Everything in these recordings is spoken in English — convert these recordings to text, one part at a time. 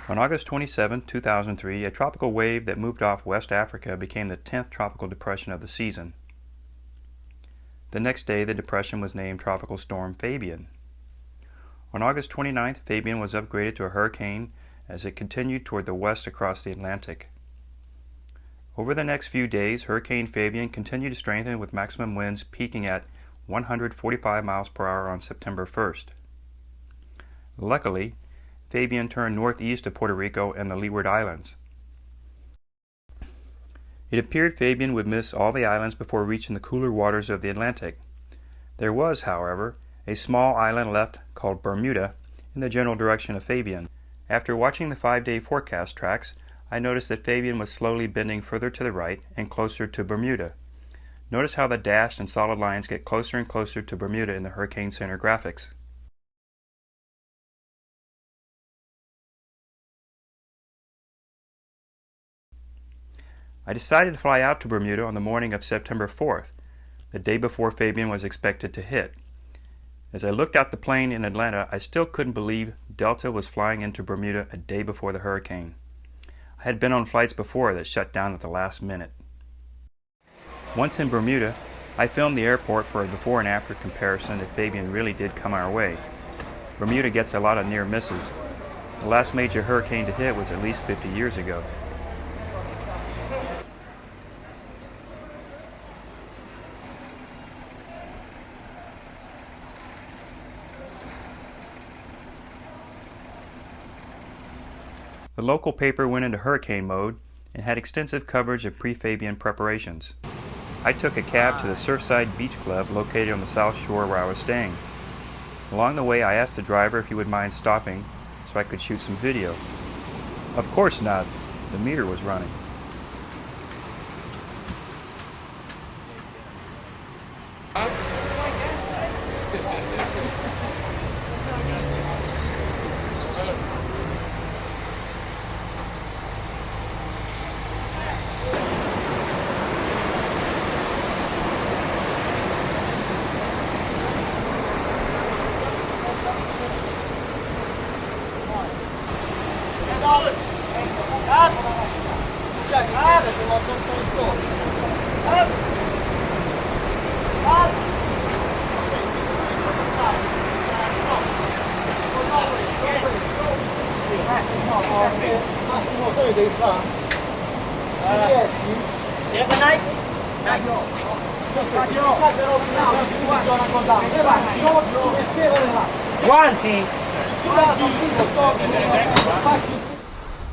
On August 27, 2003, a tropical wave that moved off West Africa became the 10th tropical depression of the season. The next day, the depression was named Tropical Storm Fabian. On August 29th, Fabian was upgraded to a hurricane as it continued toward the west across the Atlantic. Over the next few days, Hurricane Fabian continued to strengthen with maximum winds peaking at 145 miles per hour on September 1st. Luckily, Fabian turned northeast of Puerto Rico and the Leeward Islands. It appeared Fabian would miss all the islands before reaching the cooler waters of the Atlantic. There was, however, a small island left called Bermuda in the general direction of Fabian. After watching the 5-day forecast tracks, I noticed that Fabian was slowly bending further to the right and closer to Bermuda. Notice how the dashed and solid lines get closer and closer to Bermuda in the Hurricane Center graphics. I decided to fly out to Bermuda on the morning of September 4th, the day before Fabian was expected to hit. As I looked out the plane in Atlanta, I still couldn't believe Delta was flying into Bermuda a day before the hurricane. I had been on flights before that shut down at the last minute. Once in Bermuda, I filmed the airport for a before and after comparison if Fabian really did come our way. Bermuda gets a lot of near misses. The last major hurricane to hit was at least 50 years ago. The local paper went into hurricane mode and had extensive coverage of pre-Fabian preparations. I took a cab to the Surfside Beach Club located on the south shore where I was staying. Along the way, I asked the driver if he would mind stopping so I could shoot some video. Of course not. The meter was running.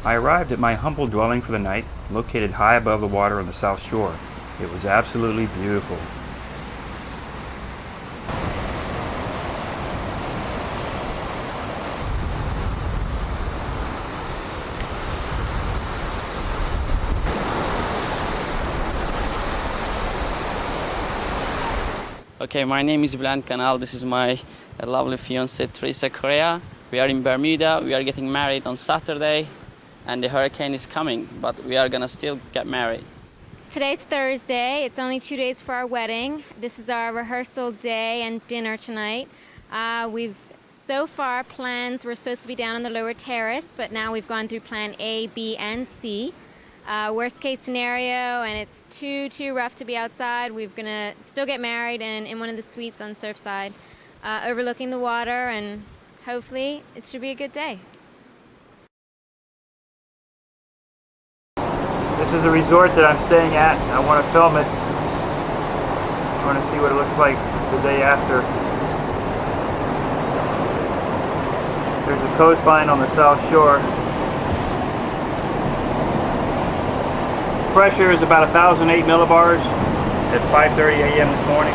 I arrived at my humble dwelling for the night, located high above the water on the south shore. It was absolutely beautiful. Okay, my name is Bland Canal. This is my lovely fiancée, Teresa Correa. We are in Bermuda. We are getting married on Saturday, and the hurricane is coming, but we are gonna still get married. Today's Thursday. It's only 2 days for our wedding. This is our rehearsal day and dinner tonight. So far, plans were supposed to be down on the lower terrace, but now we've gone through plan A, B, and C. Worst case scenario, and it's too rough to be outside, we're gonna still get married in one of the suites on Surfside, overlooking the water, and hopefully it should be a good day. This is a resort that I'm staying at. I want to film it. I want to see what it looks like the day after. There's a coastline on the south shore. Pressure is about 1,008 millibars at 5:30 a.m. this morning.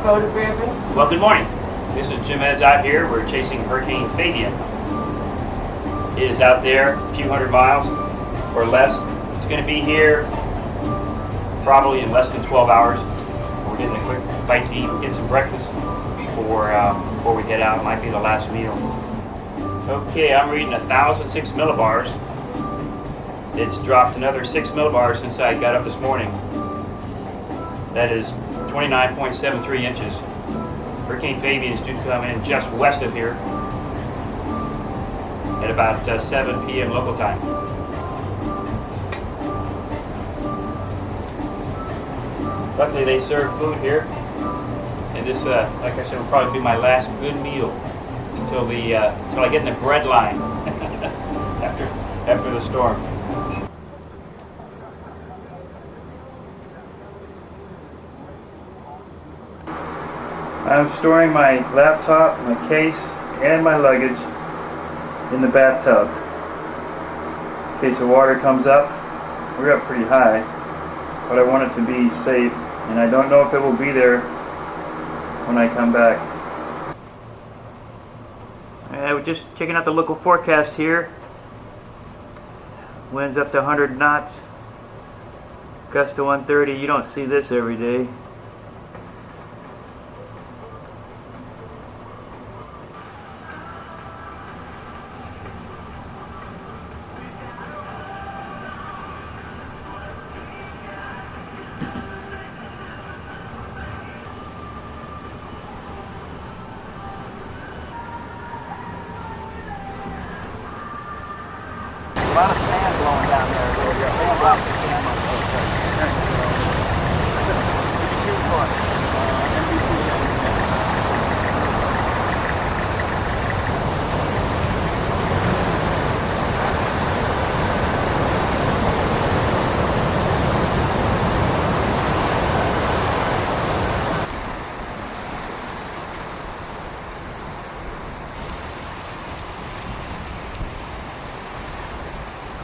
photographing? Well, good morning. This is Jim Eds out here. We're chasing Hurricane Fabian. It is out there a few hundred miles or less. It's going to be here probably in less than 12 hours. We're getting a quick bite to eat, get some breakfast before we head out. It might be the last meal. Okay, I'm reading 1,006 millibars. It's dropped another 6 millibars since I got up this morning. That is 29.73 inches. Hurricane Fabian is due to come in just west of here at about 7 p.m. local time. Luckily they serve food here, and this, like I said, will probably be my last good meal until I get in the bread line after the storm. I'm storing my laptop, my case, and my luggage in the bathtub. In case the water comes up. We're up pretty high, but I want it to be safe, and I don't know if it will be there when I come back. I was just checking out the local forecast here. Winds up to 100 knots, gust to 130. You don't see this every day. A lot of sand blowing down there. Sand blocks the camera. Did you shoot for NBC?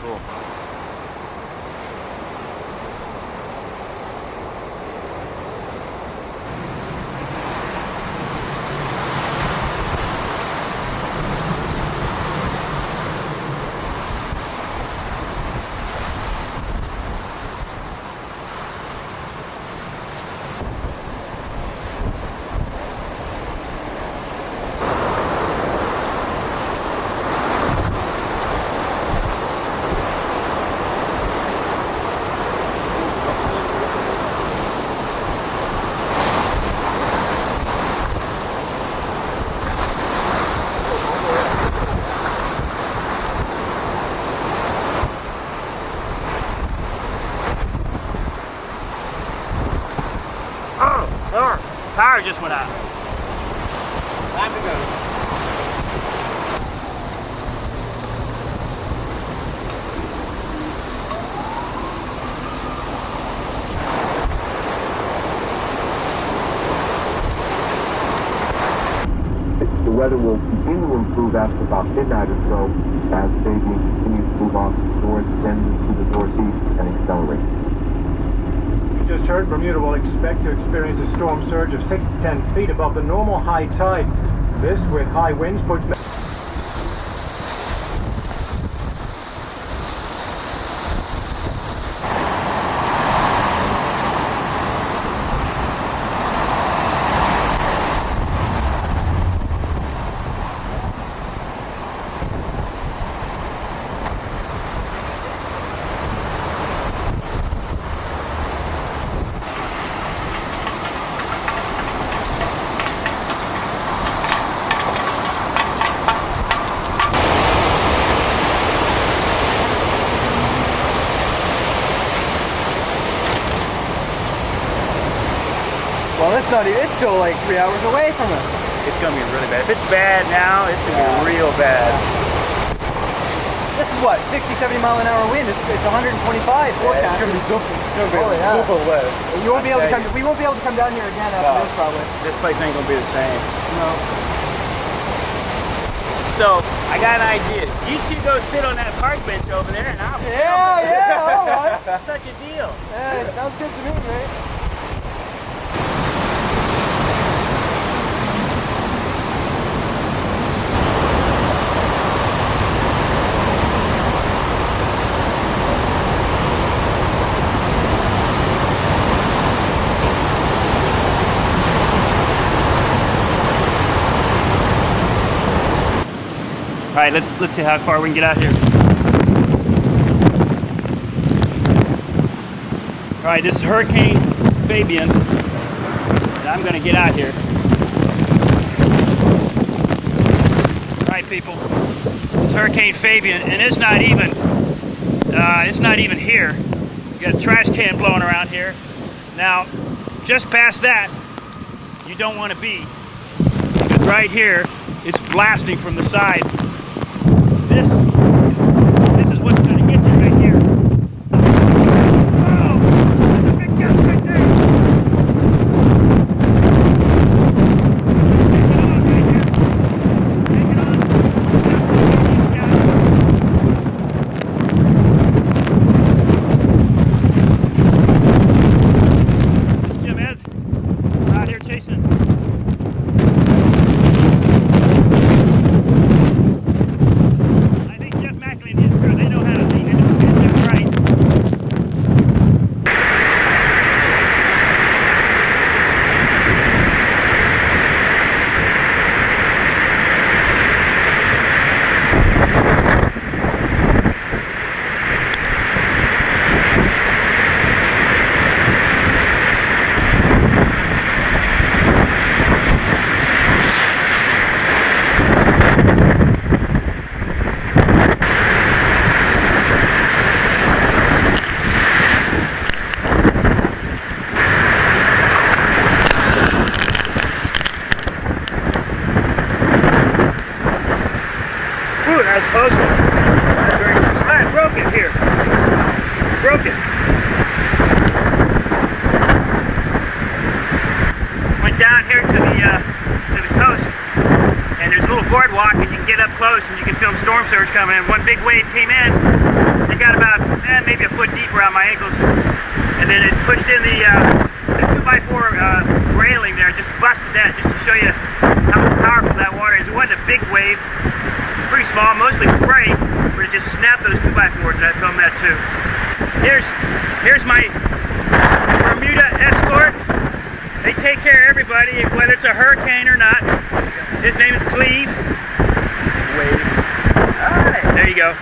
Cool. Power just went out. Time to go. The weather will continue to improve after about midnight or so as Fabian continues to move off towards then to the northeast and accelerate. You just heard Bermuda will expect to experience a storm surge of 6 to 10 feet above the normal high tide. This, with high winds, puts Well, it's still like 3 hours away from us. It's going to be really bad. If it's bad now, it's going to be real bad. This is what, 60, 70 mile an hour wind. It's 125 forecast. Less. You won't be able to come. We won't be able to come down here again after this, probably. This place ain't going to be the same. No. So, I got an idea. You two go sit on that park bench over there and I'll film. Yeah, all right. Such a deal. Yeah, it sounds good to me, mate. right, let's see how far we can get out here. All right, this is Hurricane Fabian, and I'm gonna get out here. All right, people, it's Hurricane Fabian, and it's not even here. You got a trash can blowing around here. Now, just past that, you don't want to be. Because right here, it's blasting from the side. This is what's going to get you right here. Oh, there's a big gust right there. Take it on right here. Take it on. This is Jim Eds. We're out here chasing. That's close one. I broke it here. Broke it. Went down here to the coast, and there's a little boardwalk, and you can get up close, and you can film storm surge coming in. One big wave came in. It got about maybe a foot deep around my ankles, and then it pushed in the 2x4 railing there. Just busted that, just to show you how powerful that water is. It wasn't a big wave. Pretty small, mostly spray, but it just snapped those 2x4s, and I filmed that too. Here's my Bermuda escort. They take care of everybody, whether it's a hurricane or not. His name is Cleve. Wave. Alright. There you go.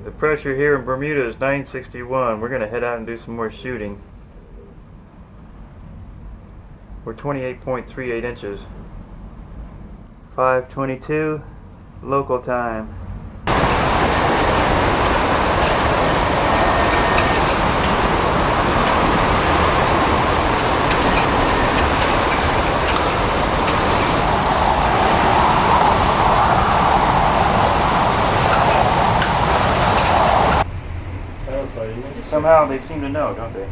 the pressure here in Bermuda is 961. We're going to head out and do some more shooting. We're 28.38 inches. 5:22 local time. Somehow they seem to know, don't they?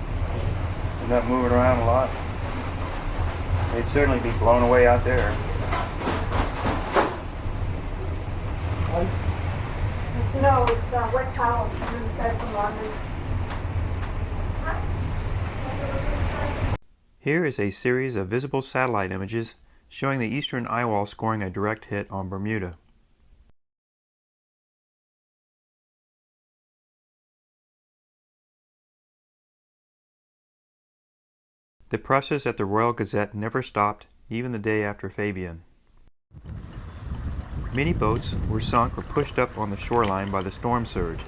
They're not moving around a lot. They'd certainly be blown away out there. No, it's wet towels. We've got some laundry. Here is a series of visible satellite images showing the eastern eyewall scoring a direct hit on Bermuda. The presses at the Royal Gazette never stopped, even the day after Fabian. Many boats were sunk or pushed up on the shoreline by the storm surge.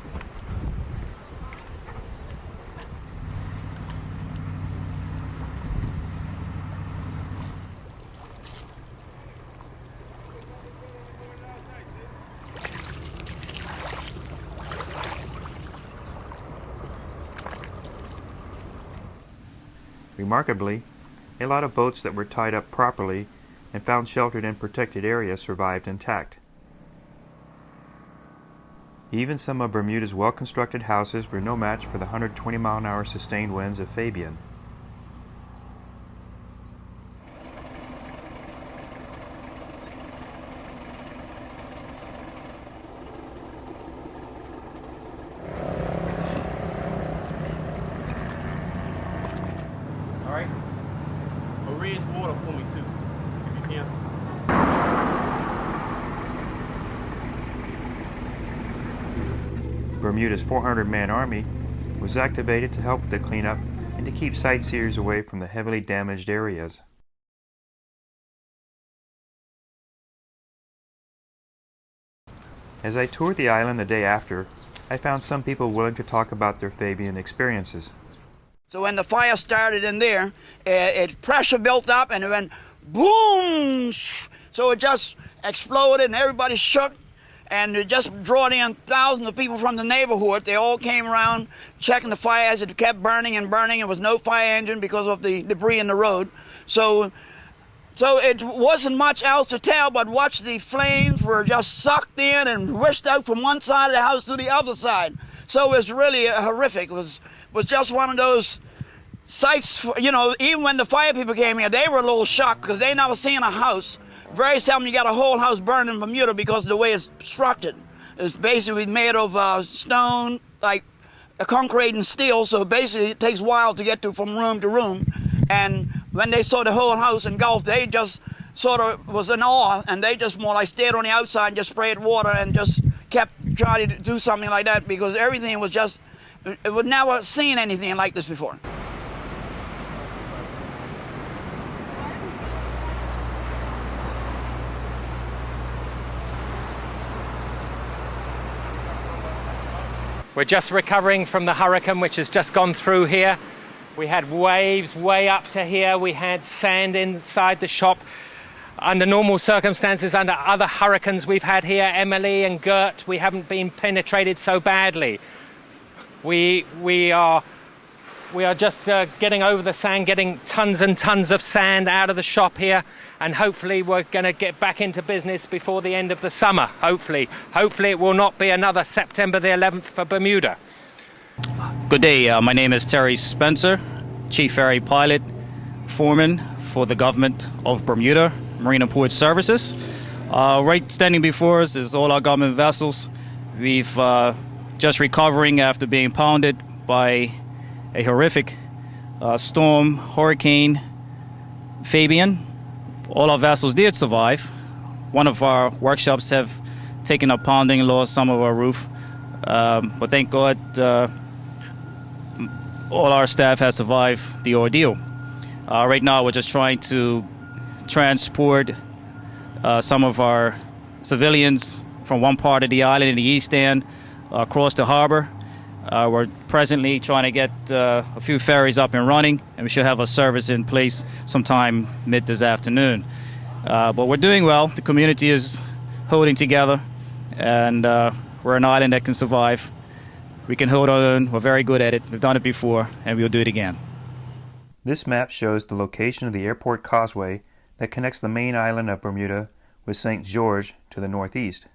Remarkably, a lot of boats that were tied up properly and found sheltered in protected areas survived intact. Even some of Bermuda's well-constructed houses were no match for the 120-mile-an-hour sustained winds of Fabian. All right. Raise water for me too, if you can. Bermuda's 400-man army was activated to help with the cleanup and to keep sightseers away from the heavily damaged areas. As I toured the island the day after, I found some people willing to talk about their Fabian experiences. So when the fire started in there, pressure built up and it went boom! So it just exploded and everybody shook, and it just brought in thousands of people from the neighborhood. They all came around checking the fire as it kept burning and burning. There was no fire engine because of the debris in the road. So it wasn't much else to tell but watch the flames were just sucked in and wished out from one side of the house to the other side. So it was really horrific. It was just one of those sights, you know, even when the fire people came here, they were a little shocked because they never seen a house. Very seldom you got a whole house burned in Bermuda because of the way it's constructed. It's basically made of stone, like concrete and steel, so basically it takes a while to get to from room to room. And when they saw the whole house engulfed, they just sort of was in awe, and they just more like stayed on the outside and just sprayed water and just kept trying to do something like that because everything was just, it would never seen anything like this before. We're just recovering from the hurricane which has just gone through here. We had waves way up to here. We had sand inside the shop. Under normal circumstances, under other hurricanes we've had here, Emily and Gert, we haven't been penetrated so badly. We are just getting over the sand, getting tons and tons of sand out of the shop here, and hopefully we're going to get back into business before the end of the summer, hopefully. Hopefully it will not be another September the 11th for Bermuda. Good day, my name is Terry Spencer, Chief Ferry Pilot, Foreman for the Government of Bermuda, Marine and Port Services. Right standing before us is all our government vessels. We've just recovering after being pounded by a horrific storm, Hurricane Fabian. All our vessels did survive. One of our workshops have taken a pounding, lost some of our roof, but thank God all our staff has survived the ordeal. Right now we're just trying to transport some of our civilians from one part of the island in the east end across the harbor. We're presently trying to get a few ferries up and running, and we should have a service in place sometime mid this afternoon. But we're doing well. The community is holding together, and we're an island that can survive. We can hold our own. We're very good at it. We've done it before, and we'll do it again. This map shows the location of the airport causeway that connects the main island of Bermuda with St. George to the northeast.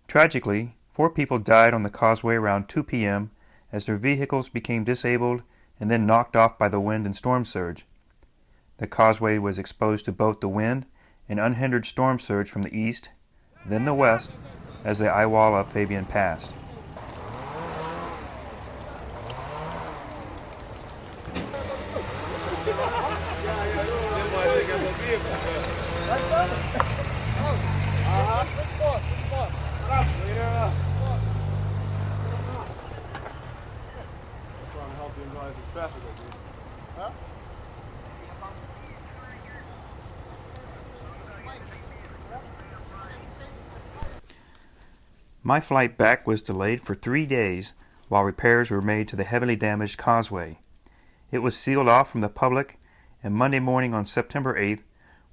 Tragically, 4 people died on the causeway around 2 p.m. as their vehicles became disabled and then knocked off by the wind and storm surge. The causeway was exposed to both the wind and unhindered storm surge from the east, then the west, as the eye wall of Fabian passed. My flight back was delayed for 3 days while repairs were made to the heavily damaged causeway. It was sealed off from the public, and Monday morning on September 8th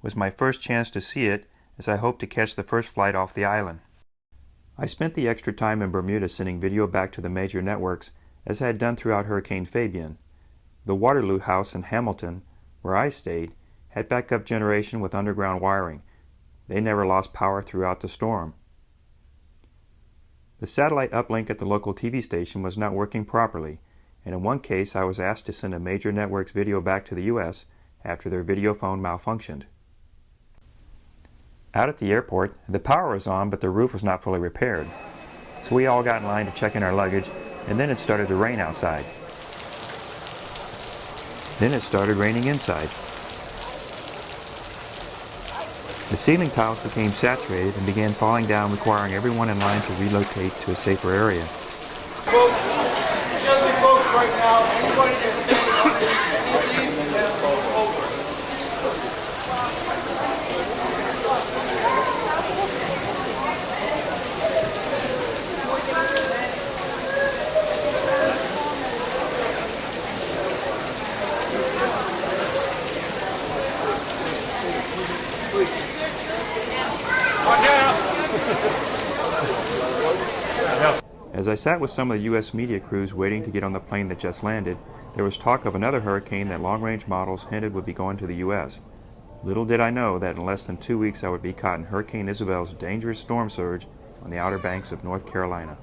was my first chance to see it, as I hoped to catch the first flight off the island. I spent the extra time in Bermuda sending video back to the major networks, as I had done throughout Hurricane Fabian. The Waterloo House in Hamilton, where I stayed, had backup generation with underground wiring. They never lost power throughout the storm. The satellite uplink at the local TV station was not working properly, and in one case I was asked to send a major network's video back to the U.S. after their video phone malfunctioned. Out at the airport, the power was on, but the roof was not fully repaired. So we all got in line to check in our luggage, and then it started to rain outside. Then it started raining inside. The ceiling tiles became saturated and began falling down, requiring everyone in line to relocate to a safer area. Folks, right now, anybody that's standing underneath any of these has to go over. As I sat with some of the U.S. media crews waiting to get on the plane that just landed, there was talk of another hurricane that long-range models hinted would be going to the U.S. Little did I know that in less than 2 weeks I would be caught in Hurricane Isabel's dangerous storm surge on the Outer Banks of North Carolina.